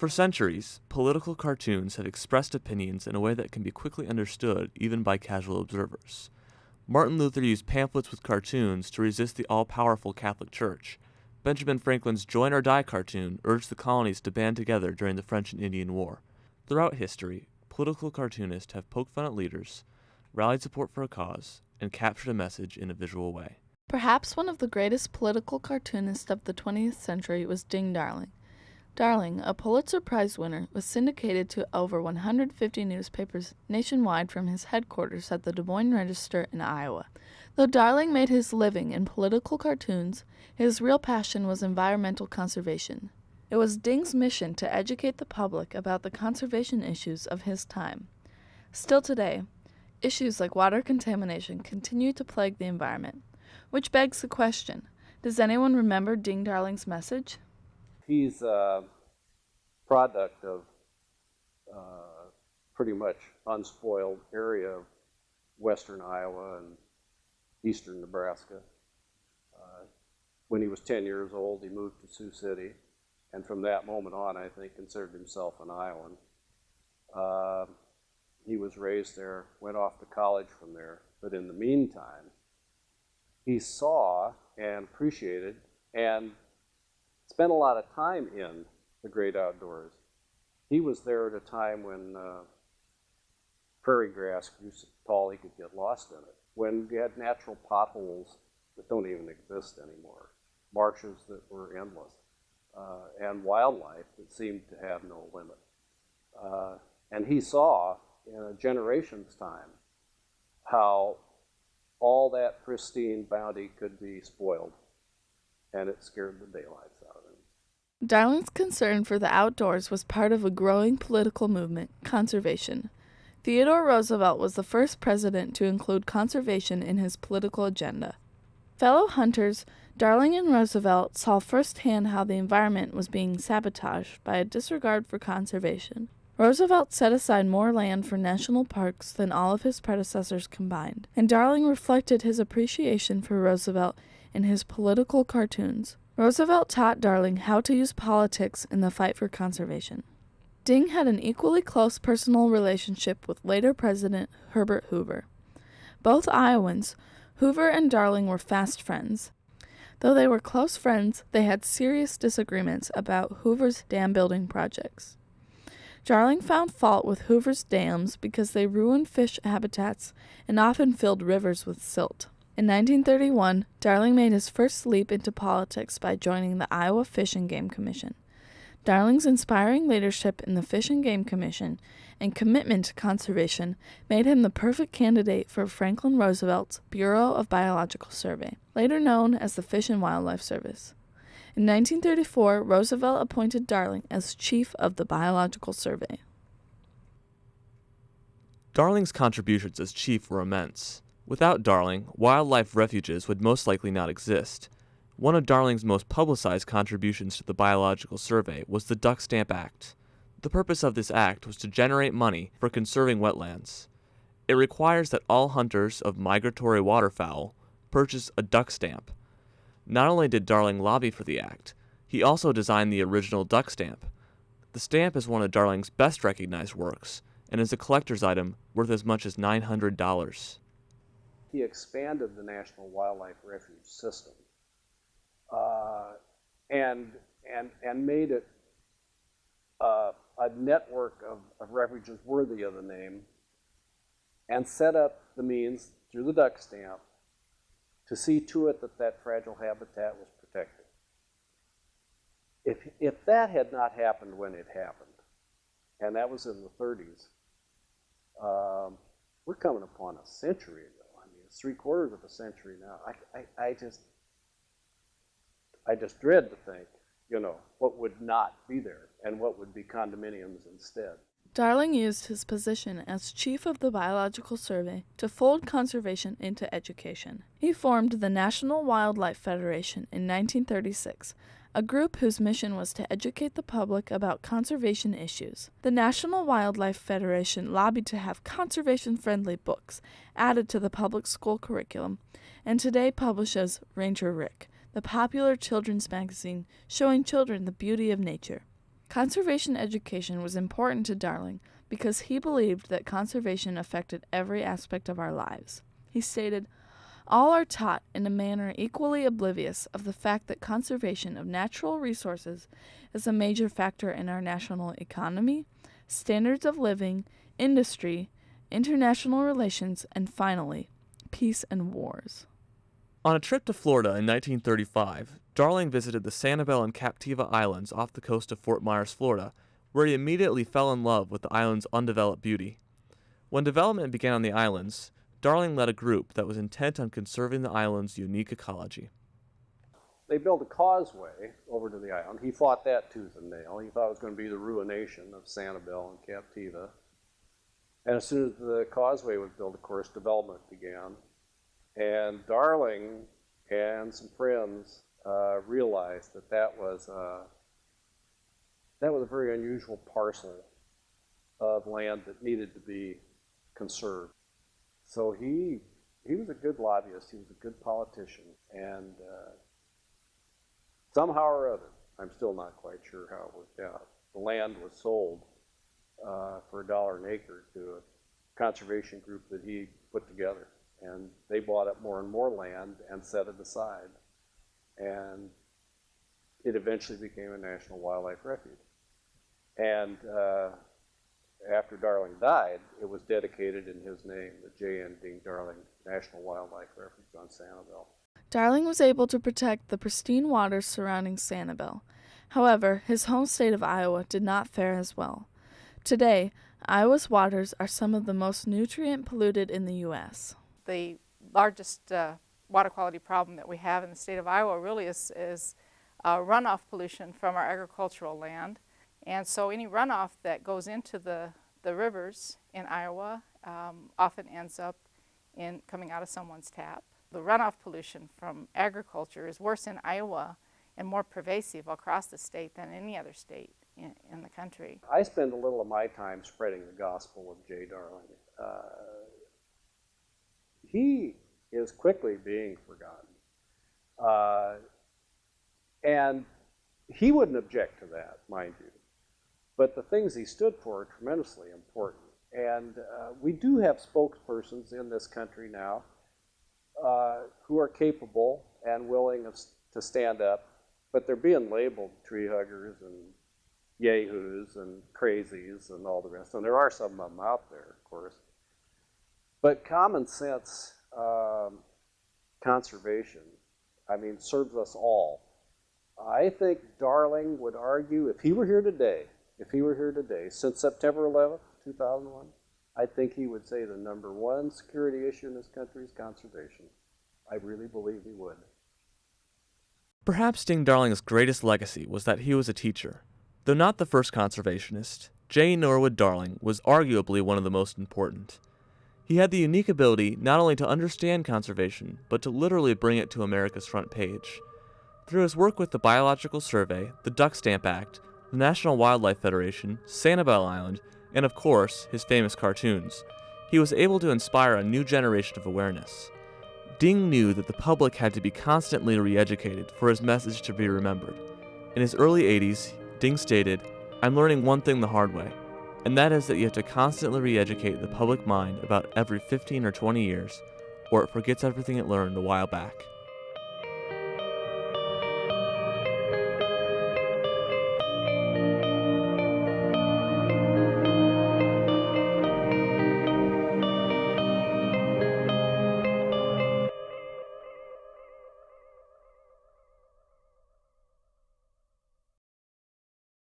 For centuries, political cartoons have expressed opinions in a way that can be quickly understood even by casual observers. Martin Luther used pamphlets with cartoons to resist the all-powerful Catholic Church. Benjamin Franklin's Join or Die cartoon urged the colonies to band together during the French and Indian War. Throughout history, political cartoonists have poked fun at leaders, rallied support for a cause, and captured a message in a visual way. Perhaps one of the greatest political cartoonists of the 20th century was Ding Darling. Darling, a Pulitzer Prize winner, was syndicated to over 150 newspapers nationwide from his headquarters at the Des Moines Register in Iowa. Though Darling made his living in political cartoons, his real passion was environmental conservation. It was Ding's mission to educate the public about the conservation issues of his time. Still today, issues like water contamination continue to plague the environment, which begs the question, does anyone remember Ding Darling's message? He's a product of pretty much unspoiled area of western Iowa and eastern Nebraska. When he was 10 years old, he moved to Sioux City, and from that moment on, I think, considered himself an Iowan. He was raised there, went off to college from there, but in the meantime, he saw and appreciated and spent a lot of time in the great outdoors. He was there at a time when prairie grass grew so tall he could get lost in it, when we had natural potholes that don't even exist anymore, marshes that were endless, and wildlife that seemed to have no limit. And he saw in a generation's time how all that pristine bounty could be spoiled, and it scared the daylights out of him. Darling's concern for the outdoors was part of a growing political movement, conservation. Theodore Roosevelt was the first president to include conservation in his political agenda. Fellow hunters, Darling and Roosevelt saw firsthand how the environment was being sabotaged by a disregard for conservation. Roosevelt set aside more land for national parks than all of his predecessors combined, and Darling reflected his appreciation for Roosevelt in his political cartoons. Roosevelt taught Darling how to use politics in the fight for conservation. Ding had an equally close personal relationship with later President Herbert Hoover. Both Iowans, Hoover and Darling were fast friends. Though they were close friends, they had serious disagreements about Hoover's dam-building projects. Darling found fault with Hoover's dams because they ruined fish habitats and often filled rivers with silt. In 1931, Darling made his first leap into politics by joining the Iowa Fish and Game Commission. Darling's inspiring leadership in the Fish and Game Commission and commitment to conservation made him the perfect candidate for Franklin Roosevelt's Bureau of Biological Survey, later known as the Fish and Wildlife Service. In 1934, Roosevelt appointed Darling as chief of the Biological Survey. Darling's contributions as chief were immense. Without Darling, wildlife refuges would most likely not exist. One of Darling's most publicized contributions to the Biological Survey was the Duck Stamp Act. The purpose of this act was to generate money for conserving wetlands. It requires that all hunters of migratory waterfowl purchase a duck stamp. Not only did Darling lobby for the act, he also designed the original duck stamp. The stamp is one of Darling's best recognized works, and is a collector's item worth as much as $900. He expanded the National Wildlife Refuge system and made it a network of refuges worthy of the name, and set up the means through the duck stamp to see to it that that fragile habitat was protected. If that had not happened when it happened, and that was in the 30s, we're coming upon a century ago. I mean, it's 3/4 of a century now. I just dread to think, what would not be there and what would be condominiums instead. Darling used his position as chief of the Biological Survey to fold conservation into education. He formed the National Wildlife Federation in 1936, a group whose mission was to educate the public about conservation issues. The National Wildlife Federation lobbied to have conservation-friendly books added to the public school curriculum, and today publishes Ranger Rick, the popular children's magazine showing children the beauty of nature. Conservation education was important to Darling because he believed that conservation affected every aspect of our lives. He stated, "All are taught in a manner equally oblivious of the fact that conservation of natural resources is a major factor in our national economy, standards of living, industry, international relations, and finally, peace and wars." On a trip to Florida in 1935, Darling visited the Sanibel and Captiva Islands off the coast of Fort Myers, Florida, where he immediately fell in love with the island's undeveloped beauty. When development began on the islands, Darling led a group that was intent on conserving the island's unique ecology. They built a causeway over to the island. He fought that tooth and nail. He thought it was going to be the ruination of Sanibel and Captiva. And as soon as the causeway was built, of course, development began. And Darling and some friends realized that that was a very unusual parcel of land that needed to be conserved. So he was a good lobbyist. He was a good politician. And somehow or other, I'm still not quite sure how it worked out, the land was sold for $1 an acre to a conservation group that he put together. And they bought up more and more land and set it aside. And it eventually became a national wildlife refuge. And after Darling died, it was dedicated in his name, the J.N. Ding Darling National Wildlife Refuge on Sanibel. Darling was able to protect the pristine waters surrounding Sanibel. However, his home state of Iowa did not fare as well. Today, Iowa's waters are some of the most nutrient polluted in the U.S. The largest water quality problem that we have in the state of Iowa really is runoff pollution from our agricultural land. And so any runoff that goes into the rivers in Iowa often ends up in coming out of someone's tap. The runoff pollution from agriculture is worse in Iowa and more pervasive across the state than any other state in the country. I spend a little of my time spreading the gospel of J. Darling. He is quickly being forgotten. And he wouldn't object to that, mind you. But the things he stood for are tremendously important. And we do have spokespersons in this country now who are capable and willing to stand up, but they're being labeled tree huggers and yahoos and crazies and all the rest. And there are some of them out there, of course. But common sense conservation, serves us all. I think Darling would argue, if he were here today, since September 11th, 2001, I think he would say the #1 security issue in this country is conservation. I really believe he would. Perhaps Ding Darling's greatest legacy was that he was a teacher. Though not the first conservationist, J. Norwood Darling was arguably one of the most important. He had the unique ability not only to understand conservation, but to literally bring it to America's front page. Through his work with the Biological Survey, the Duck Stamp Act, the National Wildlife Federation, Sanibel Island, and of course, his famous cartoons, he was able to inspire a new generation of awareness. Ding knew that the public had to be constantly re-educated for his message to be remembered. In his early 80s, Ding stated, "I'm learning one thing the hard way, and that is that you have to constantly re-educate the public mind about every 15 or 20 years, or it forgets everything it learned a while back."